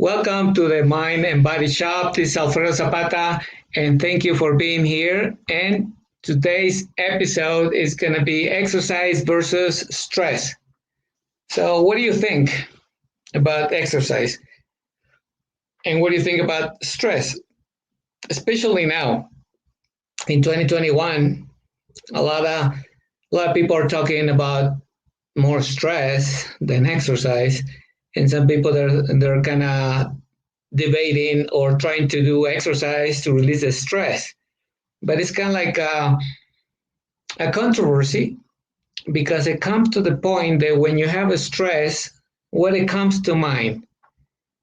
Welcome to the Mind and Body Shop. This is Alfredo Zapata, and thank you for being here. And today's episode is going to be exercise versus stress. So, what do you think about exercise? And what do you think about stress? Especially now in 2021, a lot of people are talking about more stress than exercise, and some people they're kind of debating or trying to do exercise to release the stress. But it's kind of like a controversy because it comes to the point that when you have a stress, what it comes to mind?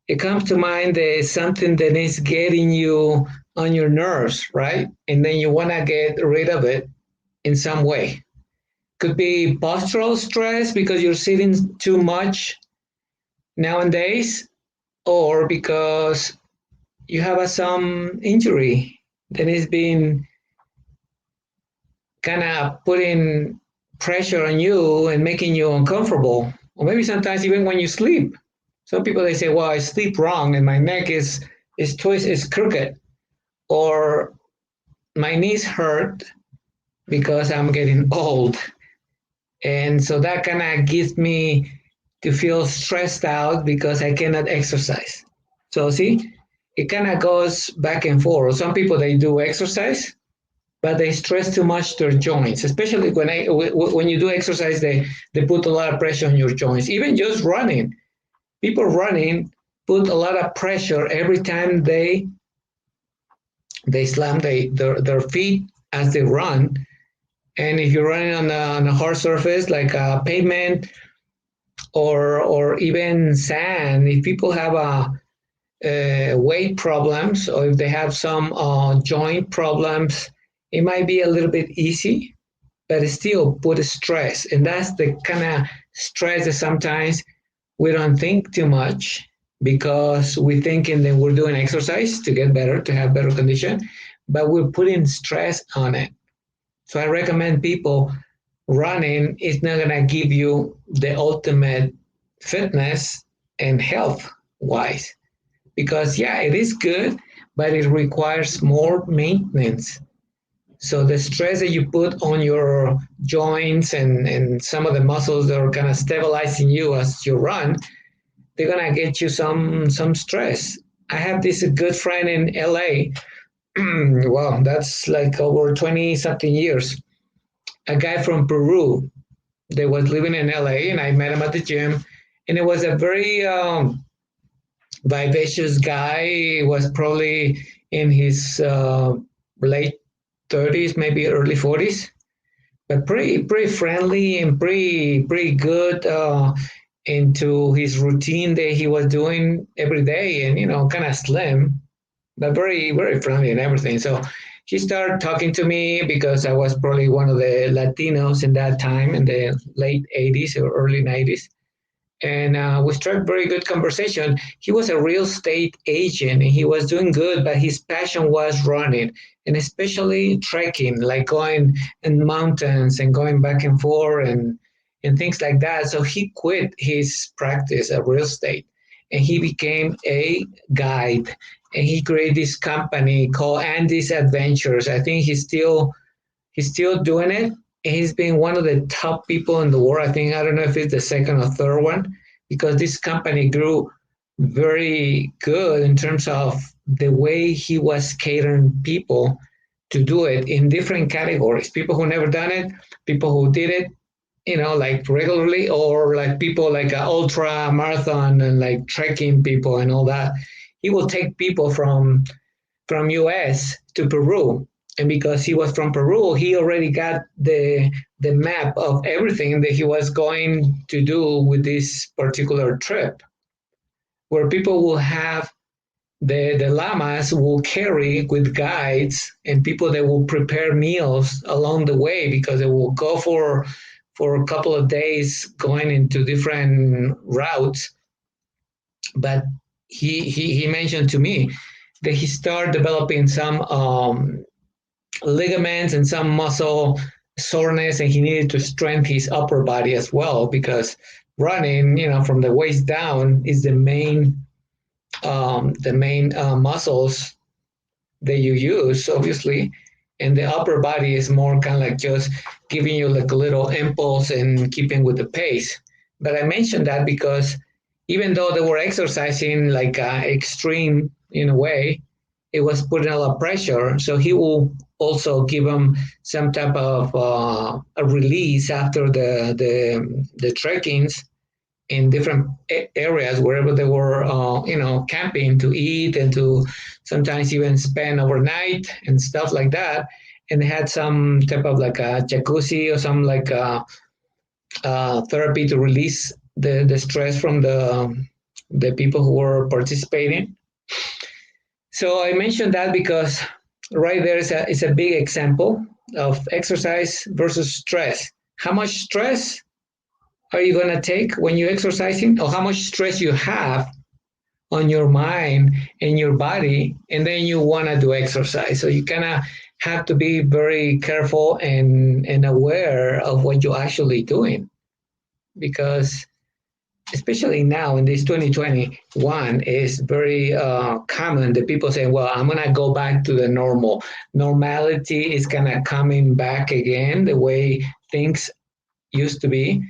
It comes to mind that something that is getting you on your nerves, right? And then you want to get rid of it in some way. Could be postural stress because you're sitting too much nowadays, or because you have some injury that is being kind of putting pressure on you and making you uncomfortable. Or maybe sometimes even when you sleep. Some people they say, "Well, I sleep wrong and my neck is crooked," or my knees hurt because I'm getting old. And so that kind of gives me to feel stressed out because I cannot exercise. So see, it kind of goes back and forth. Some people they do exercise, but they stress too much their joints. Especially when you do exercise, they put a lot of pressure on your joints. Even just running, people running put a lot of pressure every time they slam their feet as they run. And if you're running on a hard surface like a pavement or even sand, if people have weight problems or if they have some joint problems, it might be a little bit easy, but it still put a stress. And that's the kind of stress that sometimes we don't think too much because we're thinking that we're doing exercise to get better, to have better condition, but we're putting stress on it. So I recommend people running is not going to give you the ultimate fitness and health wise because yeah, it is good, but it requires more maintenance. So the stress that you put on your joints and some of the muscles that are kind of stabilizing you as you run, they're gonna get you some stress. I have this good friend in LA. Wow, that's like over 20 something years. A guy from Peru that was living in LA, and I met him at the gym. And it was a very vivacious guy. He was probably in his late 30s, maybe early 40s, but pretty friendly and pretty good into his routine that he was doing every day, and kind of slim, but very friendly and everything. So he started talking to me because I was probably one of the Latinos in that time in the late 80s or early 90s, and we started very good conversation. He was a real estate agent and he was doing good, but his passion was running and especially trekking, like going in mountains and going back and forth and things like that. So he quit his practice of real estate and he became a guide, and he created this company called Andy's Adventures. I think he's still doing it. He's been one of the top people in the world. I don't know if it's the second or third one, because this company grew very good in terms of the way he was catering people to do it in different categories. People who never done it, people who did it, like regularly, or like people like ultra marathon and like trekking people and all that. He will take people from US to Peru. And because he was from Peru, he already got the map of everything that he was going to do with this particular trip, where people will have the llamas will carry with guides and people that will prepare meals along the way because they will go for a couple of days going into different routes. But he mentioned to me that he started developing some ligaments and some muscle soreness, and he needed to strengthen his upper body as well because running, from the waist down is the main the main muscles that you use, obviously, and the upper body is more kind of like just giving you like a little impulse and keeping with the pace. But I mentioned that because even though they were exercising like extreme in a way, it was putting a lot of pressure. So he will also give them some type of a release after the trekkings in different areas wherever they were, camping to eat and to sometimes even spend overnight and stuff like that. And they had some type of like a jacuzzi or some like therapy to release the stress from the people who were participating. So I mentioned that because right there is a big example of exercise versus stress. How much stress are you going to take when you're exercising, or how much stress you have on your mind and your body, and then you want to do exercise. So you kind of have to be very careful and aware of what you're actually doing, because especially now in this 2021 is very common that people say, well, I'm going to go back to the normal. Normality is kind of coming back again the way things used to be.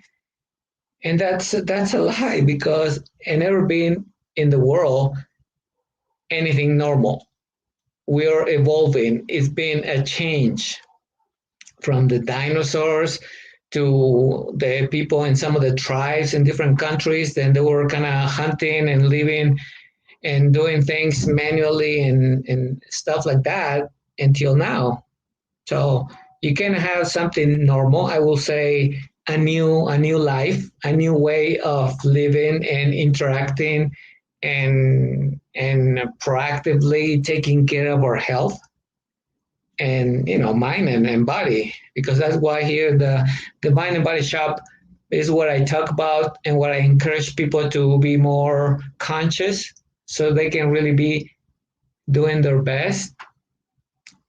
And that's a lie, because it never been in the world anything normal. We are evolving. It's been a change from the dinosaurs to the people in some of the tribes in different countries. Then they were kind of hunting and living and doing things manually and stuff like that until now. So you can have something normal. I will say a new life, a new way of living and interacting and proactively taking care of our health and mind and body, because that's why here the mind and body shop is what I talk about and what I encourage people to be more conscious so they can really be doing their best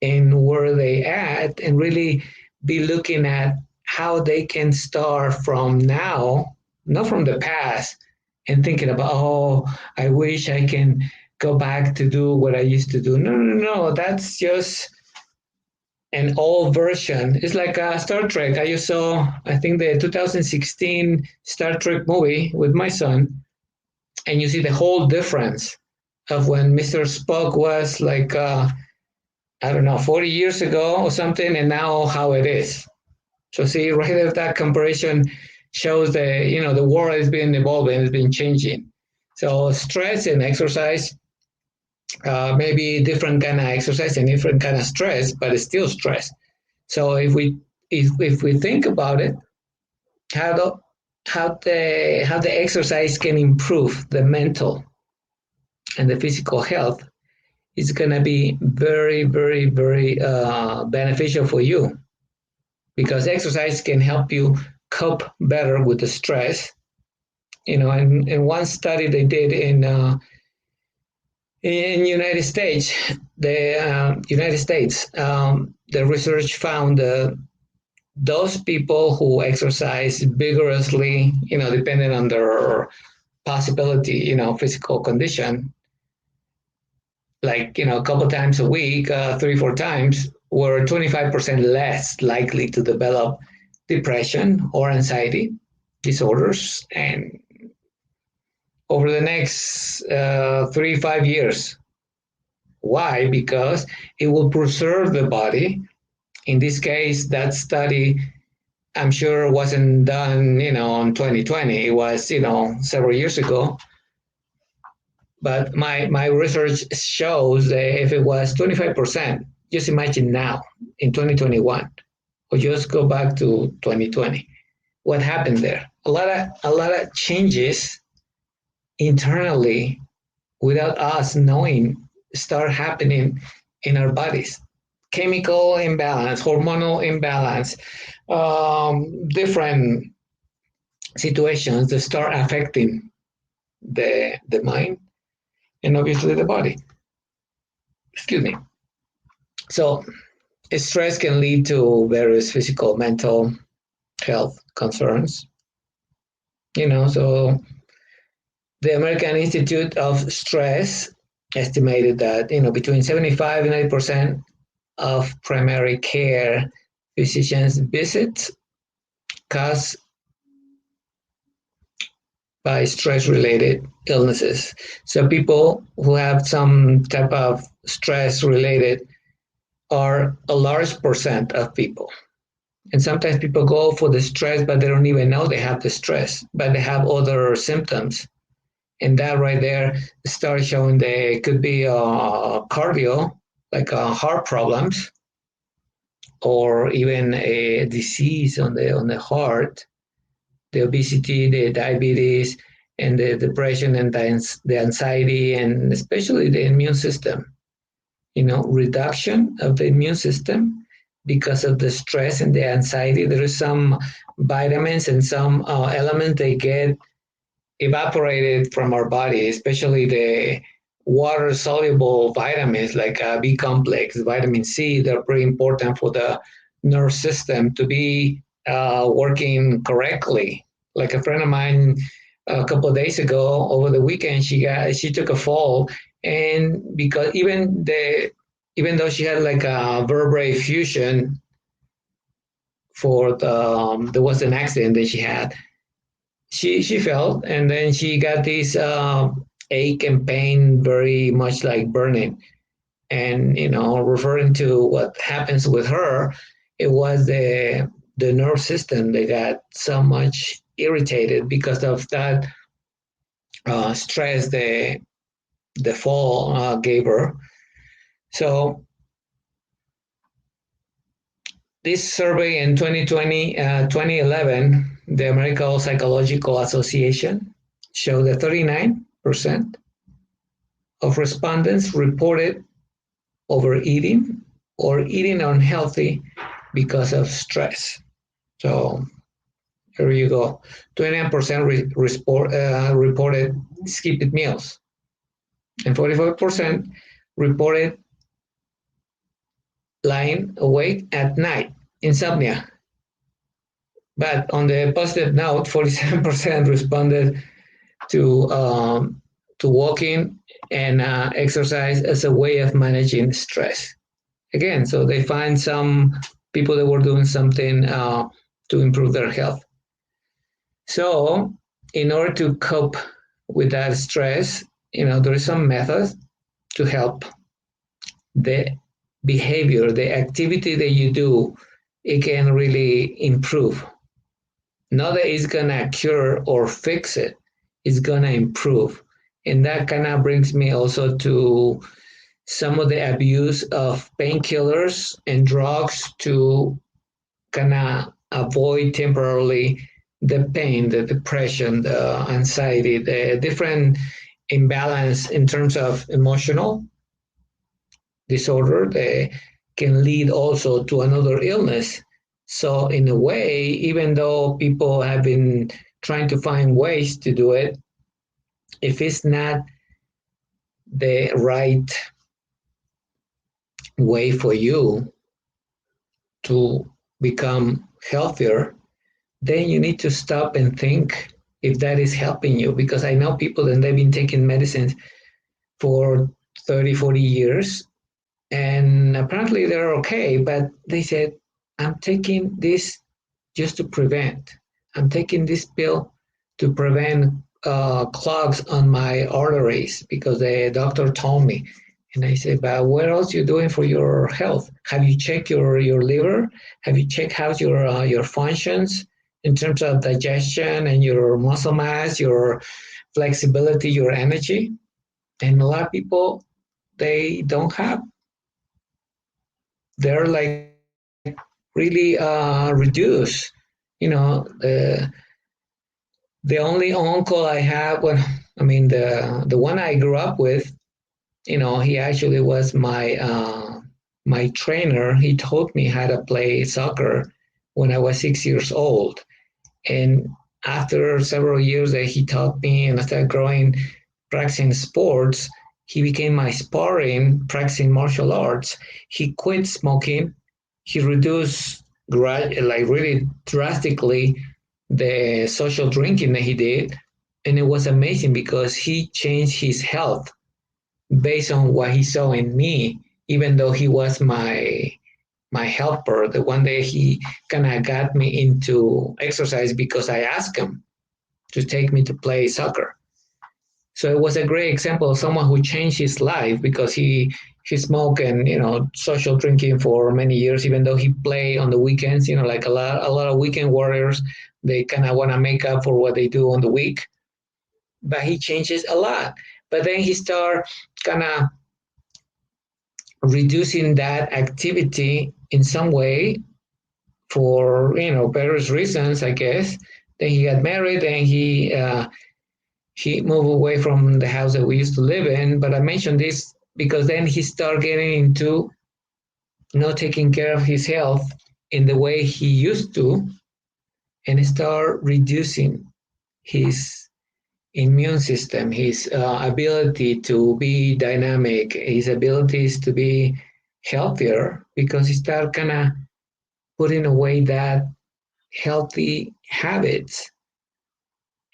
in where they at and really be looking at how they can start from now, not from the past, and thinking about, oh, I wish I can go back to do what I used to do. No, no, no, that's just an old version. It's like Star Trek. I just saw, I think, the 2016 Star Trek movie with my son, and you see the whole difference of when Mr. Spock was like, I don't know, 40 years ago or something, and now how it is. So see, right there, that comparison shows that the world has been evolving, has been changing. So stress and exercise, maybe different kind of exercise and different kind of stress, but it's still stress. So if we think about it, how the how the exercise can improve the mental and the physical health is going to be very, very, very beneficial for you, because exercise can help you cope better with the stress. In one study they did in United States, the research found those people who exercise vigorously, depending on their possibility, physical condition, like a couple times a week, 3 4 times, were 25% less likely to develop depression or anxiety disorders, and over the next 3 5 years. Why? Because it will preserve the body. In this case, that study, I'm sure, wasn't done, in 2020. It was, several years ago. But my research shows that if it was 25%, just imagine now in 2021, or just go back to 2020, what happened there? A lot of changes internally without us knowing start happening in our bodies. Chemical imbalance, hormonal imbalance, different situations that start affecting the mind and obviously the body. Excuse me. So stress can lead to various physical, mental health concerns. So the American Institute of Stress estimated that between 75 and 80% of primary care physicians visits caused by stress related illnesses. So people who have some type of stress related are a large percent of people. And sometimes people go for the stress, but they don't even know they have the stress, but they have other symptoms. And that right there starts showing they could be cardio, like heart problems, or even a disease on the heart, the obesity, the diabetes, and the depression and the anxiety, and especially the immune system. Reduction of the immune system because of the stress and the anxiety. There is some vitamins and some elements they get evaporated from our body, especially the water soluble vitamins like B complex, vitamin C. They're pretty important for the nerve system to be working correctly. Like a friend of mine a couple of days ago over the weekend, she took a fall, and because even though she had like a vertebrae fusion for there was an accident that she had, she fell, and then she got this ache and pain, very much like burning. And referring to what happens with her, it was the nerve system that got so much irritated because of that stress the fall gave her. So this survey in 2011, the American Psychological Association showed that 39% of respondents reported overeating or eating unhealthy because of stress. So here you go. 29% reported skipped meals, and 45% reported lying awake at night, insomnia. But on the positive note, 47% responded to walking and exercise as a way of managing stress. Again, so they find some people that were doing something to improve their health. So, in order to cope with that stress, there is some methods to help the behavior, the activity that you do. It can really improve. Not that it's gonna cure or fix it, it's gonna improve. And that kind of brings me also to some of the abuse of painkillers and drugs to kind of avoid temporarily the pain, the depression, the anxiety, the different imbalance in terms of emotional disorder that can lead also to another illness. So, in a way, even though people have been trying to find ways to do it, if it's not the right way for you to become healthier, then you need to stop and think if that is helping you. Because I know people and they've been taking medicines for 30, 40 years, and apparently they're okay, but they said, I'm taking this just to prevent. I'm taking this pill to prevent clogs on my arteries because the doctor told me. And I said, but what else are you doing for your health? Have you checked your liver? Have you checked how your functions in terms of digestion and your muscle mass, your flexibility, your energy? And a lot of people, they don't have. They're like really reduced. The only uncle I have, when I mean the one I grew up with, he actually was my trainer. He taught me how to play soccer when I was 6 years old. And after several years that he taught me and I started growing, practicing sports, he became my sparring, practicing martial arts. He quit smoking. He reduced like really drastically the social drinking that he did. And it was amazing because he changed his health based on what he saw in me, even though he was my helper. The one day he kind of got me into exercise because I asked him to take me to play soccer. So it was a great example of someone who changed his life because he smoked and social drinking for many years. Even though he played on the weekends, like a lot of weekend warriors, they kind of want to make up for what they do on the week. But he changes a lot. But then he start kind of reducing that activity in some way for various reasons, I guess. Then he got married and he moved away from the house that we used to live in. But I mentioned this because then he started getting into not taking care of his health in the way he used to, and start reducing his immune system, his ability to be dynamic, his abilities to be healthier, because he started kind of putting away that healthy habits.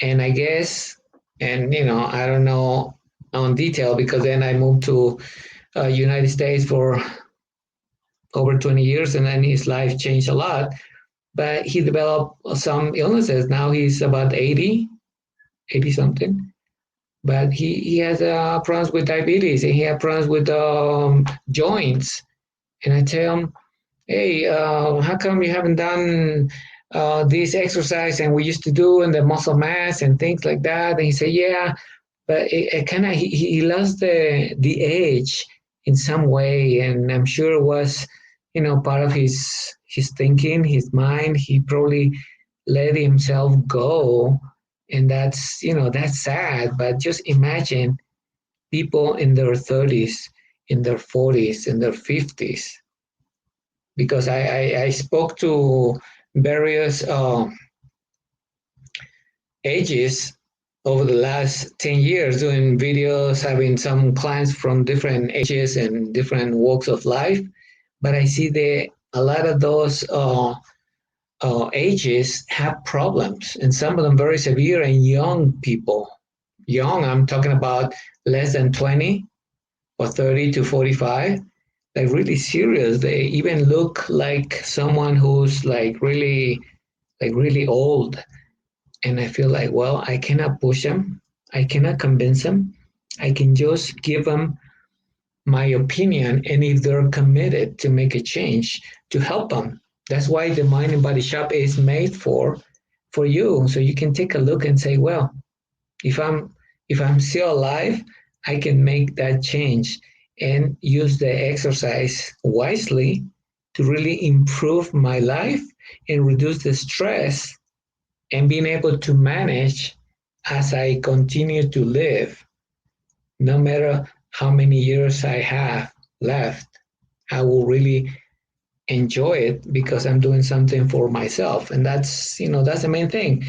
And I guess, and I don't know on detail because then I moved to United States for over 20 years, and then his life changed a lot. But he developed some illnesses. Now he's about 80 something. But he has problems with diabetes, and he has problems with joints. And I tell him, hey, how come you haven't done this exercise and we used to do and the muscle mass and things like that? And he said, yeah, but it kind of he lost the age in some way, and I'm sure it was part of his thinking, his mind. He probably let himself go, and that's sad. But just imagine people in their 30s, in their 40s, in their 50s, because I spoke to various ages over the last 10 years doing videos, having some clients from different ages and different walks of life. But I see a lot of those ages have problems, and some of them very severe, and young people. Young, I'm talking about less than 20 or 30 to 45. Like really serious. They even look like someone who's like really old. And I feel like, well, I cannot push them. I cannot convince them. I can just give them my opinion. And if they're committed to make a change, to help them. That's why the Mind and Body Shop is made for you. So you can take a look and say, well, if I'm still alive, I can make that change and use the exercise wisely to really improve my life and reduce the stress and being able to manage as I continue to live, no matter how many years I have left. I will really enjoy it because I'm doing something for myself. And that's the main thing,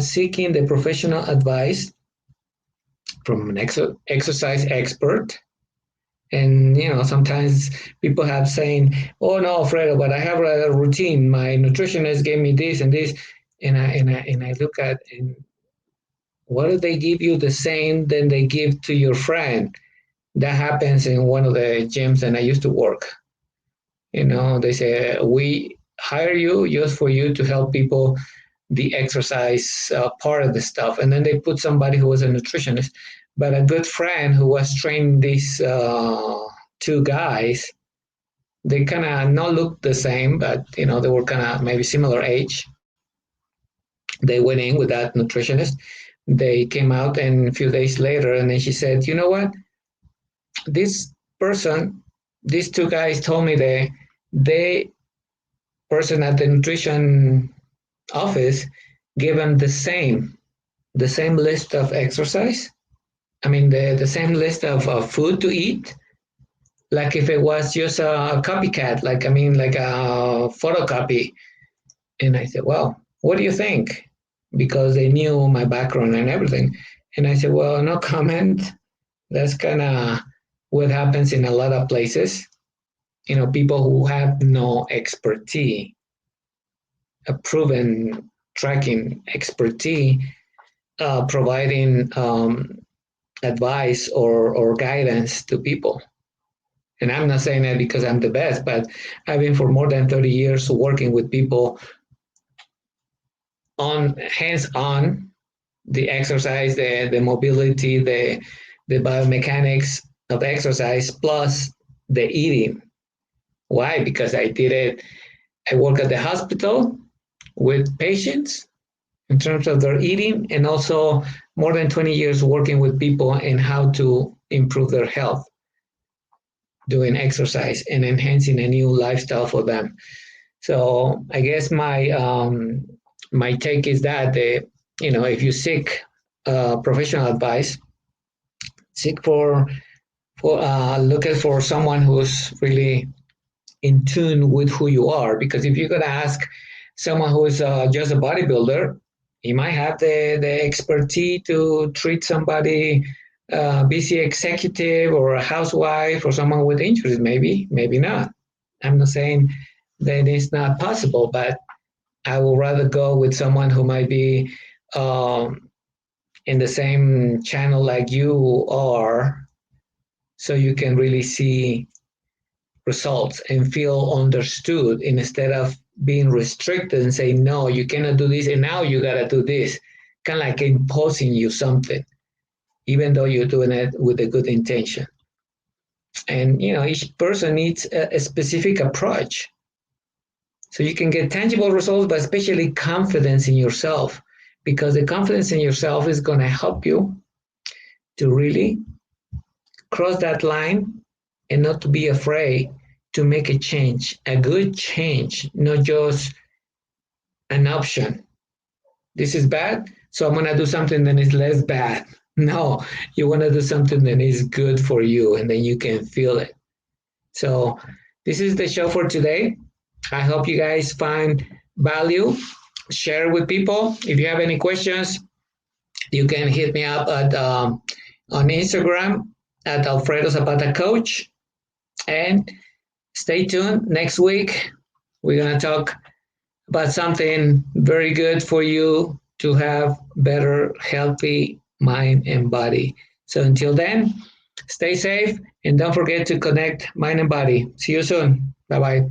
seeking the professional advice from an exercise expert. And sometimes people have saying, "Oh no, Alfredo, but I have a routine. My nutritionist gave me this and this," and I look at, and what if they give you the same than they give to your friend? That happens in one of the gyms that I used to work. They say we hire you just for you to help people the exercise part of the stuff, and then they put somebody who was a nutritionist. But a good friend who was training these two guys, they kind of not look the same, but they were kind of maybe similar age. They went in with that nutritionist. They came out, and a few days later, and then she said, "You know what? This person, these two guys told me they person at the nutrition office gave them the same list of exercise. I mean, the same list of food to eat, like if it was just a copycat, like, I mean, like a photocopy." And I said, "Well, what do you think?" Because they knew my background and everything. And I said, "Well, no comment. That's kind of what happens in a lot of places. People who have no expertise, a proven tracking expertise, providing advice or guidance to people. And I'm not saying that because I'm the best, but I've been for more than 30 years working with people on hands on the exercise, the mobility, the biomechanics of exercise, plus the eating. Why? Because I did it. I work at the hospital with patients in terms of their eating, and also more than 20 years working with people in how to improve their health, doing exercise and enhancing a new lifestyle for them. So I guess my take is that if you seek professional advice, seek for looking for someone who's really in tune with who you are. Because if you're gonna ask someone who is just a bodybuilder, he might have the expertise to treat somebody, busy executive or a housewife or someone with injuries. Maybe not. I'm not saying that it's not possible, but I would rather go with someone who might be in the same channel like you are, so you can really see results and feel understood instead of being restricted and saying, no, you cannot do this, and now you got to do this. Kind of like imposing you something, even though you're doing it with a good intention. And, each person needs a specific approach. So you can get tangible results, but especially confidence in yourself, because the confidence in yourself is going to help you to really cross that line and not to be afraid to make a change, a good change, not just an option. This is bad, so I'm going to do something that is less bad. No, you want to do something that is good for you, and then you can feel it. So this is the show for today. I hope you guys find value. Share with people. If you have any questions, you can hit me up at on Instagram at Alfredo Zapata Coach. And stay tuned. Next week, we're going to talk about something very good for you to have better, healthy mind and body. So until then, stay safe and don't forget to connect mind and body. See you soon. Bye bye.